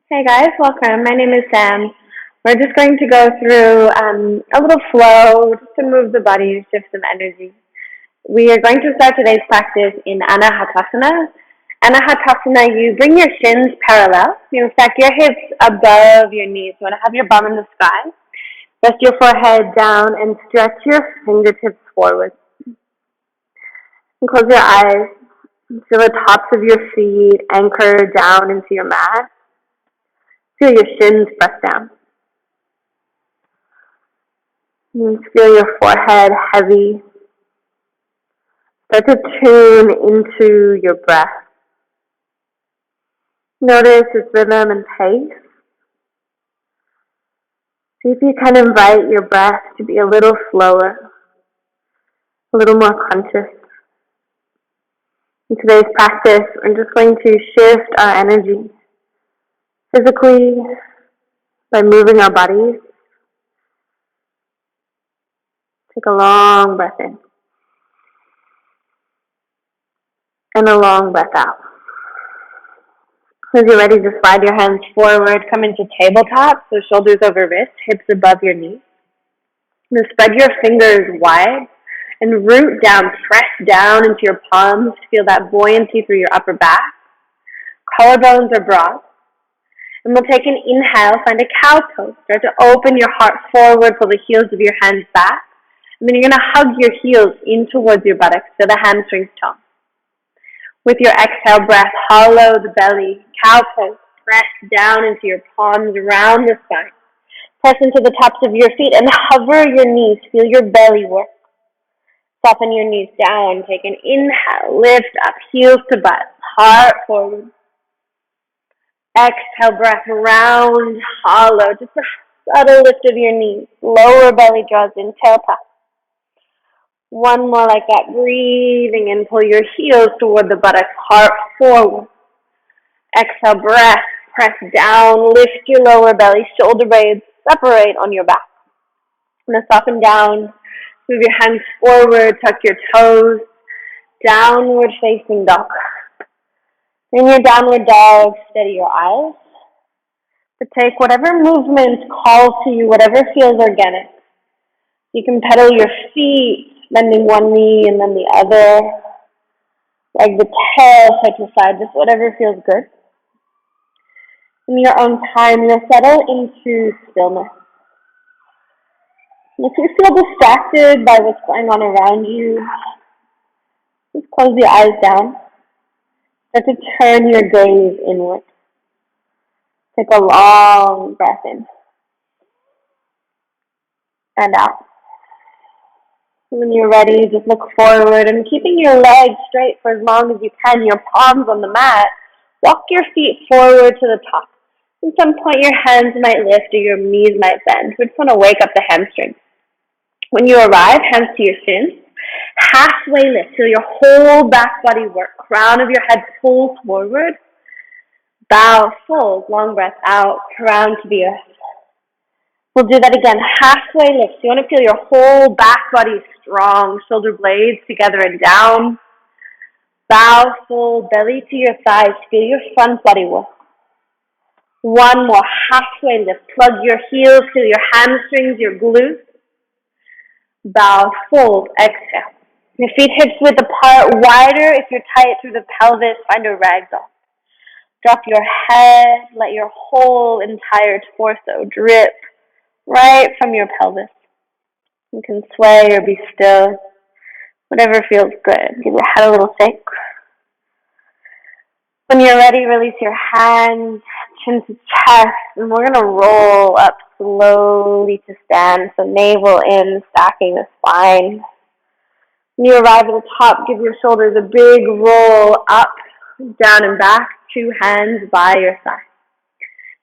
Hey guys, welcome. My name is Sam. We're just going to go through a little flow just to move the body, shift some energy. We are going to start today's practice in Anahatasana. Anahatasana, you bring your shins parallel. You stack your hips above your knees. You want to have your bum in the sky. Rest your forehead down and stretch your fingertips forward. And close your eyes. Feel the tops of your feet anchor down into your mat. Feel your shins press down. You feel your forehead heavy. Start to tune into your breath. Notice its rhythm and pace. See if you can invite your breath to be a little slower, a little more conscious. In today's practice, we're just going to shift our energy physically by moving our bodies. Take a long breath in and a long breath out. As you're ready, just slide your hands forward, come into tabletop, so shoulders over wrists, hips above your knees. And spread your fingers wide and root down, press down into your palms. Feel that buoyancy through your upper back. Collarbones are broad. And we'll take an inhale, find a cow pose. Start to open your heart forward, pull the heels of your hands back. And then you're going to hug your heels in towards your buttocks so the hamstrings tone. With your exhale breath, hollow the belly, cow pose. Press down into your palms, round the spine. Press into the tops of your feet and hover your knees. Feel your belly work. Soften your knees down. Take an inhale. Lift up, heels to butt. Heart forward. Exhale, breath round, hollow. Just a subtle lift of your knees. Lower belly draws in, tail tuck. One more like that. Breathing in. Pull your heels toward the buttocks. Heart forward. Exhale, breath. Press down. Lift your lower belly. Shoulder blades separate on your back. I'm going to soften down. Move your hands forward. Tuck your toes. Downward facing dog. In your downward dog, steady your eyes. But take whatever movement calls to you, whatever feels organic. You can pedal your feet, bending one knee and then the other. Like the tail side to side, just whatever feels good. In your own time, you'll settle into stillness. If you feel distracted by what's going on around you, just close your eyes down. Start to turn your gaze inward. Take a long breath in and out. When you're ready, just look forward and keeping your legs straight for as long as you can, your palms on the mat. Walk your feet forward to the top. At some point, your hands might lift or your knees might bend. We just want to wake up the hamstrings. When you arrive, hands to your shins. Halfway lift. Feel your whole back body work. Crown of your head pulls forward. Bow, fold, long breath out, crown to the earth. We'll do that again. Halfway lift. You want to feel your whole back body strong. Shoulder blades together and down. Bow, fold, belly to your thighs. Feel your front body work. One more. Halfway lift. Plug your heels, feel your hamstrings, your glutes. Bow, fold, exhale. Your feet hips width apart, wider if you're tight through the pelvis. Find a ragdoll. Drop your head, let your whole entire torso drip right from your pelvis. You can sway or be still, whatever feels good. Give your head a little shake. When you're ready, release your hands, chin to chest, and we're going to roll up slowly to stand. So navel in, stacking the spine. When you arrive at the top, give your shoulders a big roll up, down and back, two hands by your side.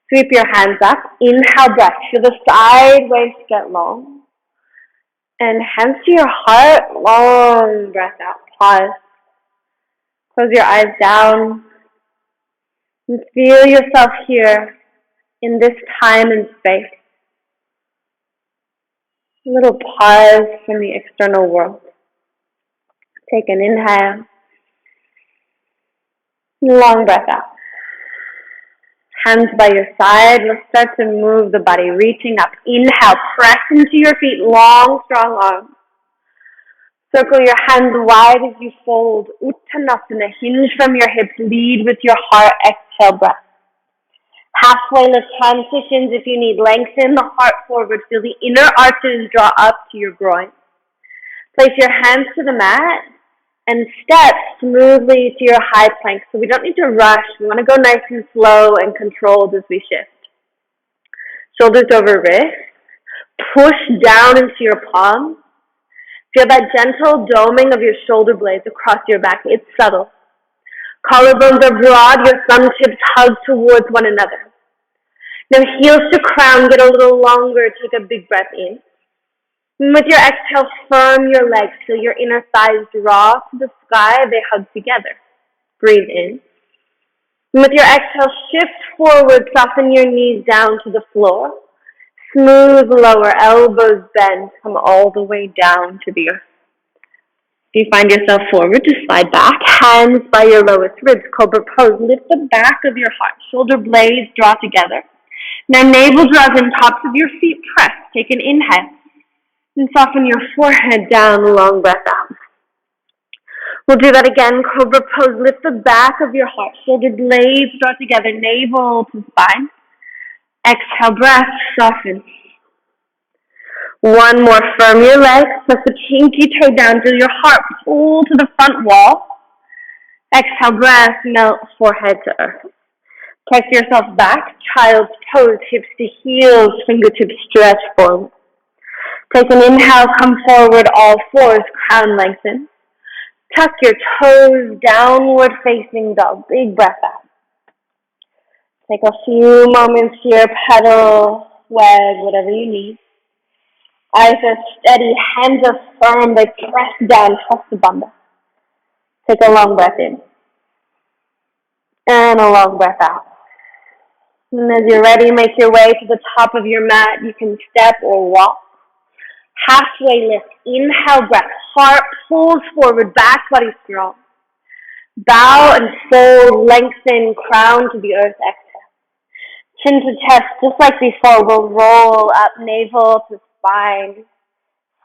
Sweep your hands up, inhale breath, feel the side waves get long. And hands to your heart, long breath out, pause. Close your eyes down. And feel yourself here in this time and space. A little pause from the external world. Take an inhale. Long breath out. Hands by your side. Let's start to move the body, reaching up. Inhale, press into your feet, long, strong arms. Circle your hands wide as you fold. Uttanasana, hinge from your hips, lead with your heart, exhale breath. Halfway lift, transitions if you need. Lengthen the heart forward, feel the inner arches draw up to your groin. Place your hands to the mat and step smoothly to your high plank. So we don't need to rush. We want to go nice and slow and controlled as we shift. Shoulders over wrists. Push down into your palms. Feel that gentle doming of your shoulder blades across your back. It's subtle. Collarbones are broad. Your thumb tips hug towards one another. Now heels to crown. Get a little longer. Take a big breath in. And with your exhale, firm your legs. Feel your inner thighs draw to the sky. They hug together. Breathe in. And with your exhale, shift forward. Soften your knees down to the floor. Smooth lower, elbows bend. Come all the way down to the earth. If you find yourself forward, just slide back. Hands by your lowest ribs. Cobra pose. Lift the back of your heart. Shoulder blades draw together. Now navel draws in. Tops of your feet press. Take an inhale. And soften your forehead down. Long breath out. We'll do that again. Cobra pose. Lift the back of your heart. Shoulder blades draw together. Navel to spine. Exhale, breath, soften. One more, firm your legs. Press the pinky toe down. Feel your heart pull to the front wall. Exhale, breath, melt forehead to earth. Press yourself back. Child's pose, hips to heels, fingertips stretch forward. Take an inhale, come forward, all fours, crown lengthen. Tuck your toes, downward facing dog. Big breath out. Take a few moments here, pedal, wag, whatever you need. Eyes are steady, hands are firm, they press down, trust the bunda. Take a long breath in. And a long breath out. And as you're ready, make your way to the top of your mat. You can step or walk. Halfway lift, inhale breath, heart pulls forward, back body strong. Bow and fold, lengthen, crown to the earth, exhale. Chin to chest, just like before, we'll roll up, navel to spine,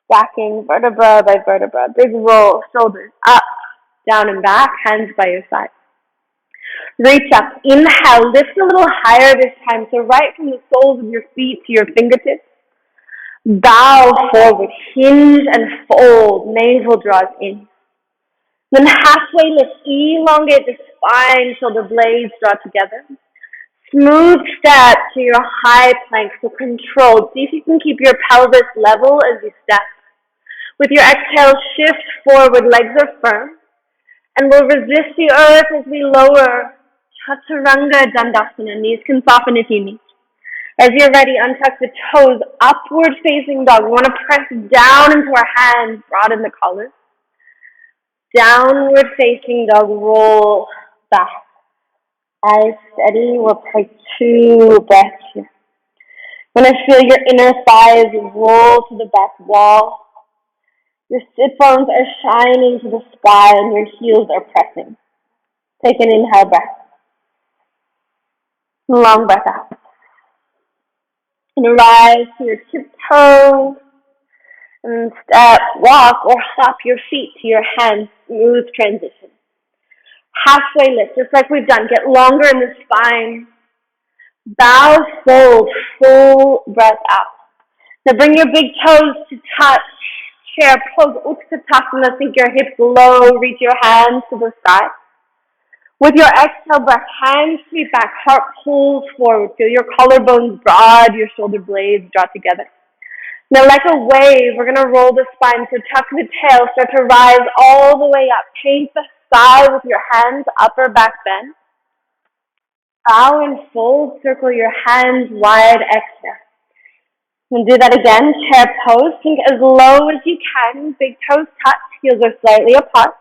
stacking vertebra by vertebra. Big roll, shoulders up, down and back, hands by your side. Reach up, inhale, lift a little higher this time, so right from the soles of your feet to your fingertips. Bow forward, hinge and fold, navel draws in. Then halfway lift, elongate the spine, shoulder blades draw together. Smooth step to your high plank, so controlled. See if you can keep your pelvis level as you step. With your exhale, shift forward, legs are firm. And we'll resist the earth as we lower. Chaturanga Dandasana, knees can soften if you need. As you're ready, untuck the toes, upward facing dog. We want to press down into our hands, broaden the collars. Downward facing dog, roll back. Eyes steady, we'll take 2 breaths here. When I feel your inner thighs roll to the back wall, your sit bones are shining to the sky and your heels are pressing. Take an inhale breath. Long breath out. And rise to your tiptoes and step, walk, or hop your feet to your hands. Smooth transition. Halfway lift, just like we've done. Get longer in the spine. Bow, fold, full breath out. Now bring your big toes to touch. Chair pose, Utkatasana. Sink your hips low. Reach your hands to the sky. With your exhale breath, hands sweep back. Heart pulls forward. Feel your collarbones broad. Your shoulder blades draw together. Now like a wave, we're going to roll the spine. So tuck the tail. Start to rise all the way up. Paint the sky with your hands, upper back bend. Bow and fold, circle your hands wide, exhale. And do that again, chair pose. Sink as low as you can. Big toes touch, heels are slightly apart.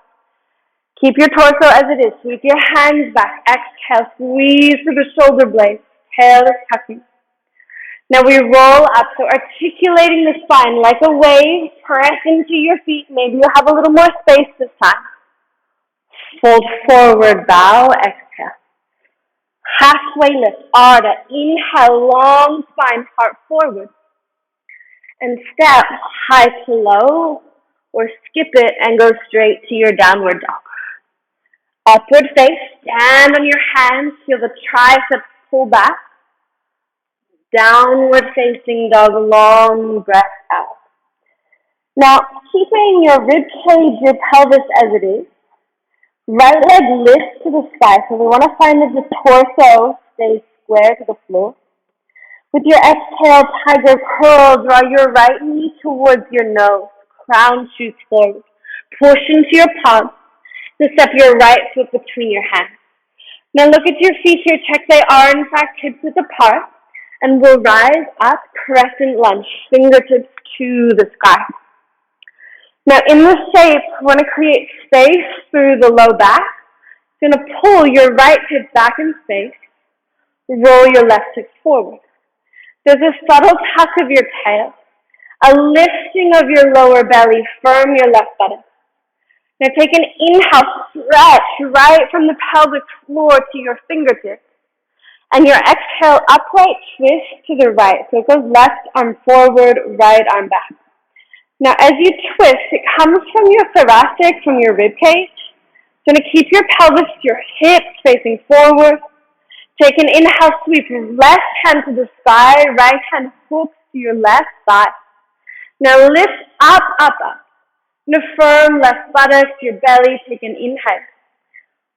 Keep your torso as it is. Sweep your hands back. Exhale, squeeze through the shoulder blades. Tail is tucking. Now we roll up, so articulating the spine like a wave. Press into your feet. Maybe you have a little more space this time. Fold forward, bow, exhale. halfway lift, Ardha. Inhale, long spine, heart forward. And step high to low, or skip it and go straight to your downward dog. Upward face, stand on your hands, feel the triceps pull back. Downward facing dog, long breath out. Now, keeping your rib cage, your pelvis as it is, right leg lifts to the sky, so we want to find that the torso stays square to the floor. With your exhale, tiger curl, draw your right knee towards your nose, crown shoots forward. Push into your palm, to step your right foot between your hands. Now look at your feet here, check they are in fact hips width apart, and we'll rise up, crescent lunge, fingertips to the sky. Now in this shape, we want to create space through the low back. You're going to pull your right hip back in space, roll your left hip forward. There's a subtle tuck of your tail, a lifting of your lower belly, firm your left buttock. Now take an inhale, stretch right from the pelvic floor to your fingertips. And your exhale, upright twist to the right. So it goes left arm forward, right arm back. Now as you twist, it comes from your thoracic, from your rib cage. You're going to keep your pelvis, your hips facing forward. Take an inhale, sweep left hand to the sky, right hand hooks to your left thigh. Now lift up, up, up. And a firm left buttock, your belly, take an inhale.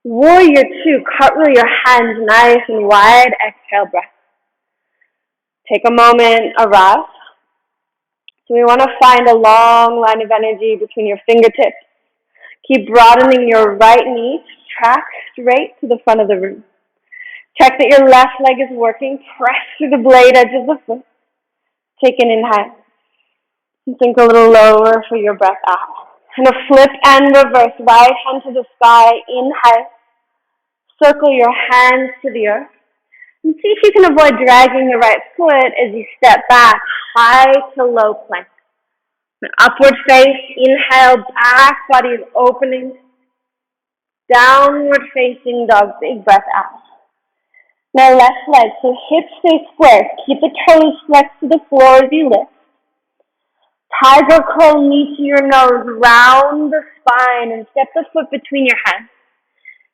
Warrior two, cartwheel your hands nice and wide, exhale breath. Take a moment, arise. So we want to find a long line of energy between your fingertips. Keep broadening your right knee, track straight to the front of the room. Check that your left leg is working, press through the blade edge of the foot. Take an inhale. And sink a little lower for your breath out. And a flip and reverse, right hand to the sky, inhale. Circle your hands to the earth. And see if you can avoid dragging the right foot as you step back, high to low plank. An upward face, inhale, back body is opening. Downward facing dog, big breath out. Now left leg, so hips stay square. Keep the toes flexed to the floor as you lift. Tiger curl, knee to your nose, round the spine, and step the foot between your hands.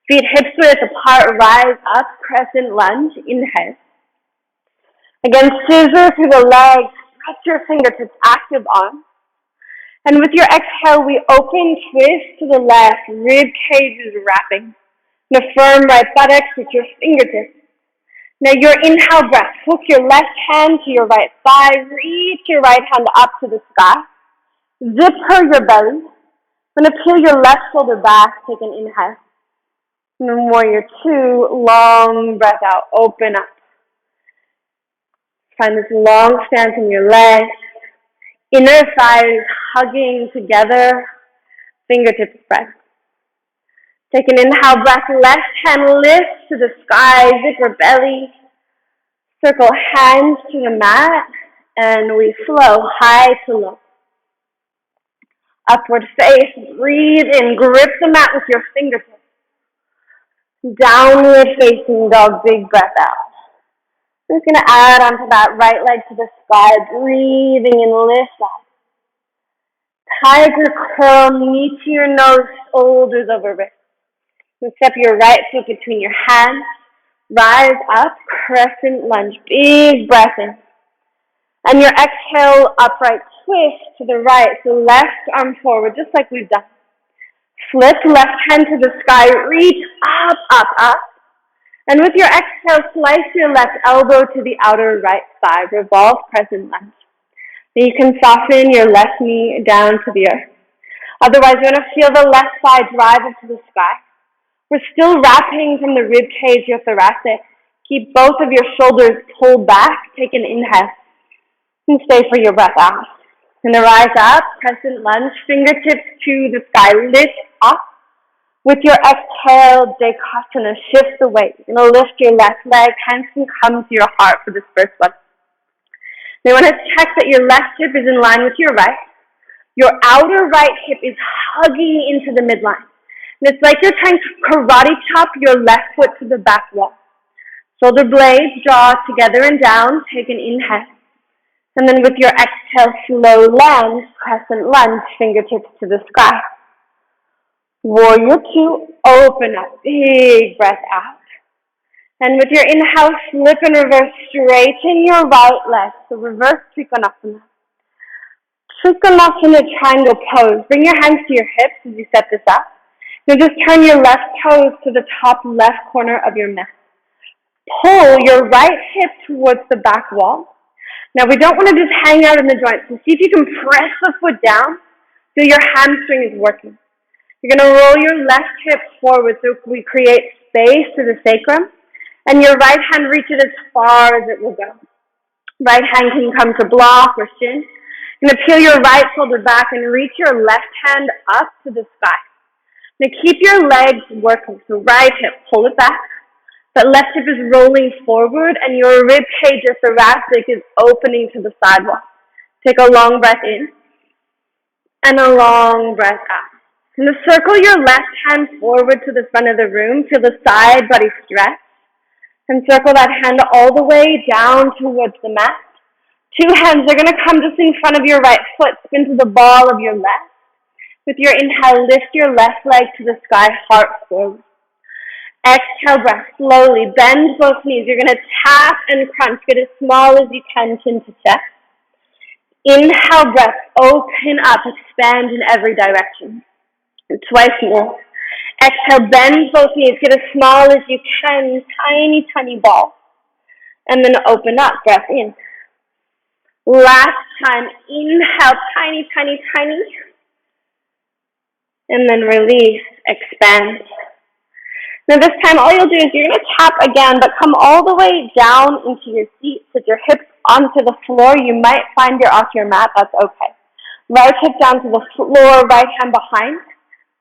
Feet hips width apart, rise up, crescent lunge, inhale. Again, scissor through the legs, stretch your fingertips, active arms. And with your exhale, we open, twist to the left, rib cage is wrapping. And a firm right buttocks with your fingertips. Now your inhale breath, hook your left hand to your right thigh, reach your right hand up to the sky. Zipper your belly. I'm going to peel your left shoulder back, take an inhale. And then warrior two, long breath out, open up. Find this long stance in your legs. Inner thighs hugging together, fingertips press. Take an inhale breath, left hand lifts to the sky, zipper belly. Circle hands to the mat, and we flow high to low. Upward face, breathe in, grip the mat with your fingertips. Downward facing dog, big breath out. Just going to add onto that right leg to the sky, breathing in, lift up. Tiger curl, knee to your nose, shoulders over wrists. And step your right foot between your hands. Rise up, crescent lunge, big breath in. And your exhale, upright twist to the right, so left arm forward, just like we've done. Flip left hand to the sky, reach up, up, up. And with your exhale, slice your left elbow to the outer right thigh, revolve, crescent lunge. Then you can soften your left knee down to the earth. Otherwise, you're going to feel the left side drive up to the sky. We're still wrapping from the rib cage, your thoracic. Keep both of your shoulders pulled back. Take an inhale. And stay for your breath out. And rise up, crescent lunge, fingertips to the sky. Lift up. With your exhale, Dekasana, shift the weight. You're going to lift your left leg. Hands can come to your heart for this first one. You want to check that your left hip is in line with your right. Your outer right hip is hugging into the midline. And it's like you're trying to karate chop your left foot to the back wall. Shoulder blades draw together and down. Take an inhale. And then with your exhale, slow land, crescent lunge, fingertips to the sky. Warrior two, open up, big breath out. And with your inhale, flip and reverse, straighten your right leg. So reverse Trikonasana. Trikonasana triangle pose. Bring your hands to your hips as you set this up. Now just turn your left toes to the top left corner of your mat. Pull your right hip towards the back wall. Now we don't want to just hang out in the joints. So see if you can press the foot down. Feel your hamstring is working. You're going to roll your left hip forward so we create space to the sacrum. And your right hand reaches as far as it will go. Right hand can come to block or shin. You're going to peel your right shoulder back and reach your left hand up to the sky. Now keep your legs working. So right hip, pull it back. That left hip is rolling forward and your rib cage or thoracic is opening to the sidewall. Take a long breath in and a long breath out. And circle your left hand forward to the front of the room. Feel the side body stretch. And circle that hand all the way down towards the mat. Two hands are going to come just in front of your right foot. Spin to the ball of your left. With your inhale, lift your left leg to the sky, heart forward. Exhale, breath slowly. Bend both knees. You're going to tap and crunch. Get as small as you can, chin to chest. Inhale, breath. Open up. Expand in every direction. And twice more. Exhale, bend both knees. Get as small as you can. Tiny, tiny ball. And then open up. Breath in. Last time. Inhale, tiny, tiny, tiny. And then release. Expand. Now this time, all you'll do is you're going to tap again, but come all the way down into your seat. Put your hips onto the floor. You might find you're off your mat. That's okay. Right hip down to the floor, right hand behind.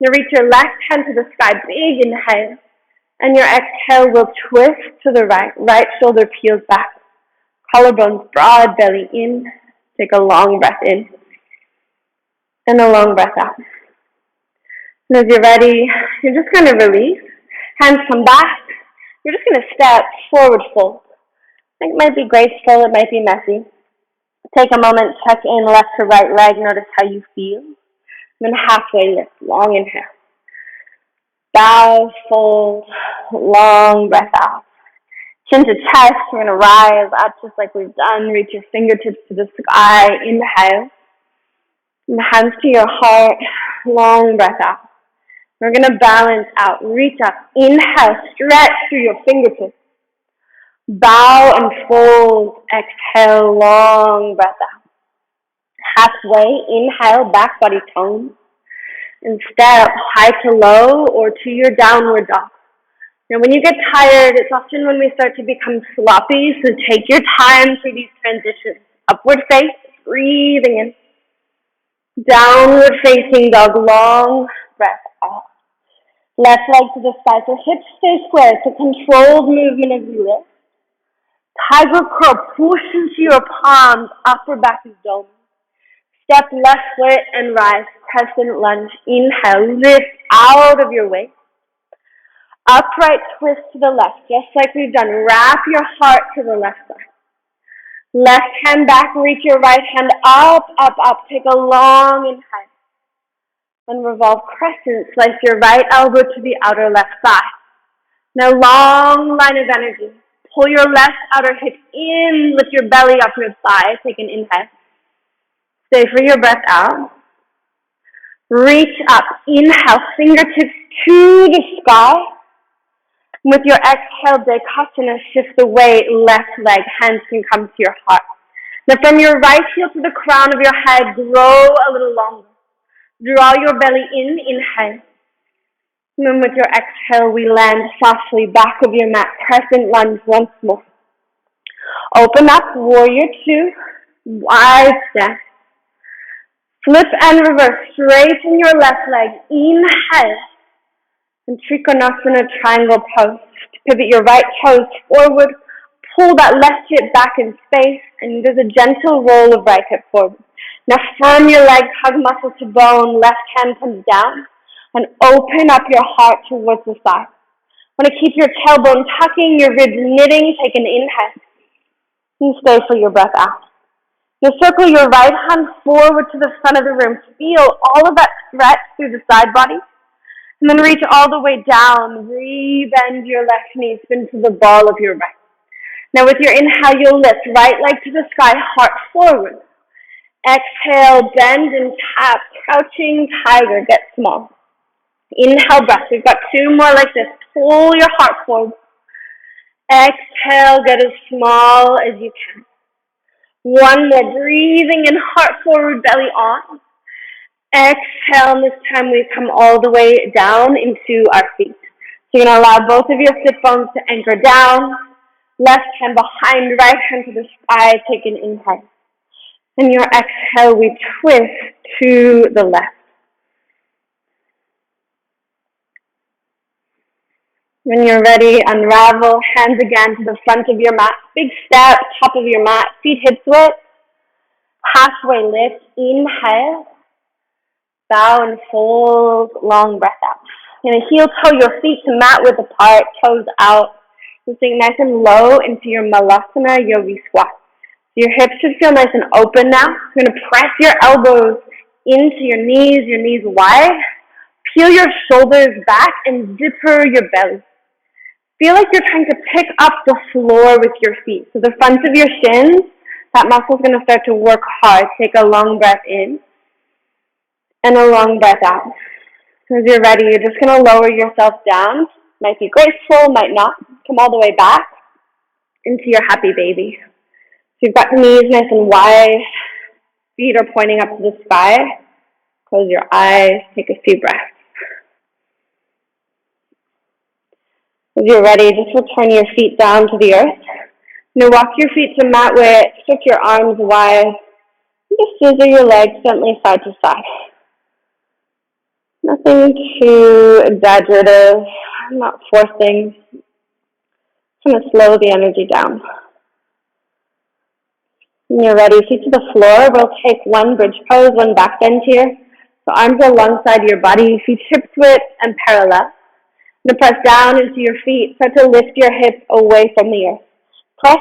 You reach your left hand to the sky. Big inhale. And your exhale will twist to the right. Right shoulder peels back. Collarbones broad, belly in. Take a long breath in. And a long breath out. And as you're ready, you're just going to release. Hands come back. You're just going to step forward fold. It might be graceful. It might be messy. Take a moment, check in left to right leg. Notice how you feel. And then halfway lift. Long inhale. Bow, fold, long breath out. Chin to chest. We're going to rise up just like we've done. Reach your fingertips to the sky. Inhale. And hands to your heart. Long breath out. We're going to balance out. Reach up. Inhale. Stretch through your fingertips. Bow and fold. Exhale. Long breath out. Halfway. Inhale. Back body tone. And step high to low or to your downward dog. Now when you get tired, it's often when we start to become sloppy. So take your time through these transitions. Upward face. Breathing in. Downward facing dog. Long breath out. Left leg to the sky, so hips stay square. It's a controlled movement as you lift. Tiger curl, push into your palms, upper back is dome. Step left foot and rise, crescent lunge. Inhale, lift out of your waist. Upright twist to the left, just like we've done. Wrap your heart to the left side. Left hand back, reach your right hand up, up, up. Take a long inhale. And revolve crescent, slice your right elbow to the outer left thigh. Now long line of energy. Pull your left outer hip in, lift your belly up your thigh. Take an inhale. Stay for your breath out. Reach up, inhale, fingertips to the sky. With your exhale, Dekasana, shift the weight, left leg, hands can come to your heart. Now from your right heel to the crown of your head, grow a little longer. Draw your belly in, inhale. And then with your exhale, we land softly back of your mat, crescent lunge once more. Open up, warrior two, wide stance. Flip and reverse, straighten your left leg, inhale. And Trikonasana triangle pose. Pivot your right toes forward, pull that left hip back in space, and there's a gentle roll of right hip forward. Now firm your legs, hug muscle to bone, left hand comes down, and open up your heart towards the side. Want to keep your tailbone tucking, your ribs knitting. Take an inhale and stay for your breath out. Now circle your right hand forward to the front of the room. Feel all of that stretch through the side body. And then reach all the way down. Rebend your left knee. Spin to the ball of your right. Now with your inhale, you'll lift right leg to the sky, heart forward. Exhale, bend and tap. Crouching tiger, get small. Inhale, breath. We've got two more like this. Pull your heart forward. Exhale, get as small as you can. One more, breathing in, heart forward, belly on. Exhale, and this time we come all the way down into our feet. So you're going to allow both of your sit bones to anchor down. Left hand behind, right hand to the sky. Take an inhale. And your exhale, we twist to the left. When you're ready, unravel, hands again to the front of your mat. Big step, top of your mat, feet hip width. Halfway lift, inhale. Bow and fold, long breath out. You're going to heel toe your feet to mat width apart, toes out. You're sitting nice and low into your Malasana Yogi squat. Your hips should feel nice and open now. You're going to press your elbows into your knees wide. Peel your shoulders back and zipper your belly. Feel like you're trying to pick up the floor with your feet. So the front of your shins, that muscle's going to start to work hard. Take a long breath in and a long breath out. As you're ready, you're just going to lower yourself down. Might be graceful, might not. Come all the way back into your happy baby. So you've got the knees nice and wide. Feet are pointing up to the sky. Close your eyes. Take a few breaths. As you're ready, just return your feet down to the earth. Now walk your feet to mat width. Stretch your arms wide. Just scissor your legs gently side to side. Nothing too exaggerative. I'm not forcing. I'm going to slow the energy down. When you're ready, feet to the floor. We'll take one bridge pose, one back bend here. So arms are alongside your body, feet hips width and parallel. Now press down into your feet. Start to lift your hips away from the earth. Press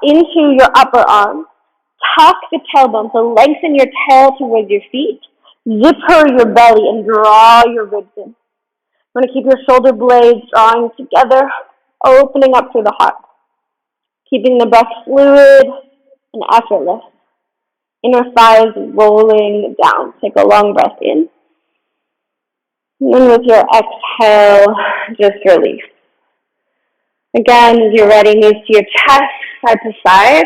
into your upper arm. Tuck the tailbone, so lengthen your tail towards your feet. Zipper your belly and draw your ribs in. You want to keep your shoulder blades drawing together, opening up through the heart. Keeping the breath fluid and effortless. Inner thighs rolling down. Take a long breath in. And then with your exhale, just release. Again, as you're ready, knees to your chest, side to side.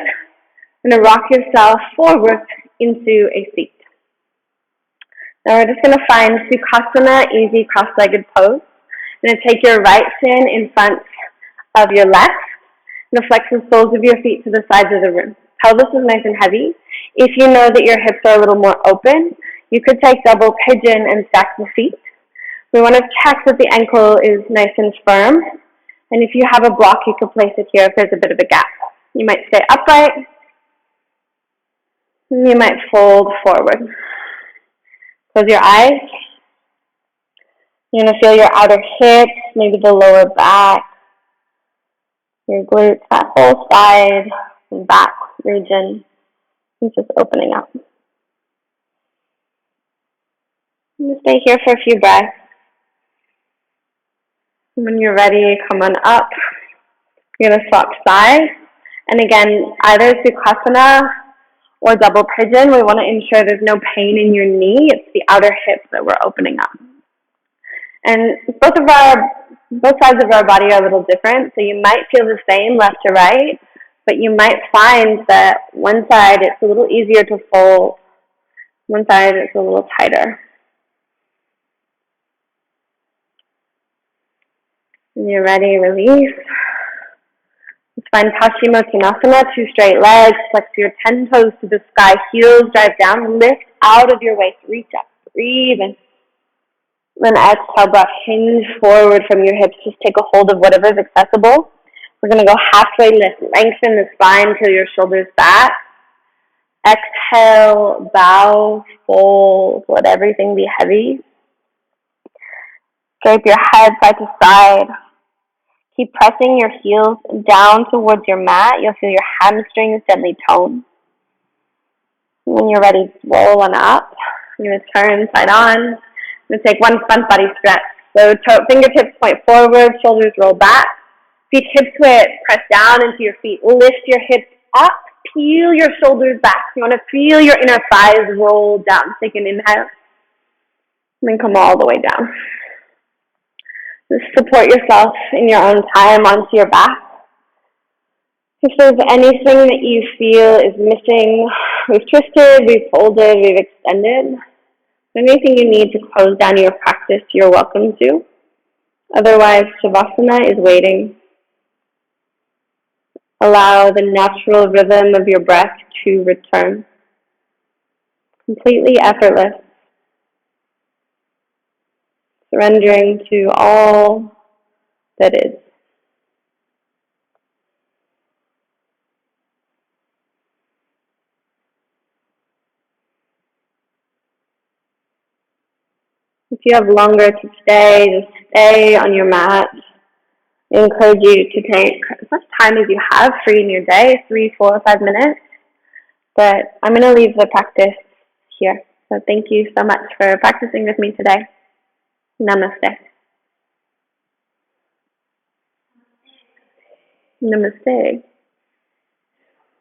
You're going to rock yourself forward into a seat. Now we're just going to find Sukhasana, easy cross-legged pose. You're going to take your right shin in front of your left. You're going to flex the soles of your feet to the sides of the room. Pelvis is nice and heavy. If you know that your hips are a little more open, you could take double pigeon and stack the feet. We want to check that the ankle is nice and firm. And if you have a block, you could place it here if there's a bit of a gap. You might stay upright. And you might fold forward. Close your eyes. You're going to feel your outer hips, maybe the lower back, your glutes, that whole side and back region is just opening up. And stay here for a few breaths. When you're ready, come on up. You're going to swap sides. And again, either Sukhasana or double pigeon, we want to ensure there's no pain in your knee. It's the outer hip that we're opening up. And both sides of our body are a little different, so you might feel the same left to right, but you might find that one side it's a little easier to fold, one side it's a little tighter. When you're ready, release. Let's find Paschimottanasana, two straight legs, flex your 10 toes to the sky, heels drive down, lift out of your waist, reach up, breathe in. Then exhale, breath, hinge forward from your hips, just take a hold of whatever is accessible. We're going to go halfway lift, lengthen the spine till your shoulders back. Exhale, bow, fold, let everything be heavy. Drape your head side to side. Keep pressing your heels down towards your mat. You'll feel your hamstrings gently tone. When you're ready, roll on up. You're going to turn side on. You're going to take one front body stretch. So fingertips point forward, shoulders roll back. Feet hip twist, press down into your feet. Lift your hips up, peel your shoulders back. You want to feel your inner thighs roll down. Take an inhale, and then come all the way down. Just support yourself in your own time onto your back. If there's anything that you feel is missing, we've twisted, we've folded, we've extended. Anything you need to close down your practice, you're welcome to. Otherwise, Shavasana is waiting. Allow the natural rhythm of your breath to return. Completely effortless. Surrendering to all that is. If you have longer to stay, just stay on your mat. I encourage you to take as much time as you have free in your day, 3, 4, 5 minutes. But I'm going to leave the practice here. So thank you so much for practicing with me today. Namaste. Namaste.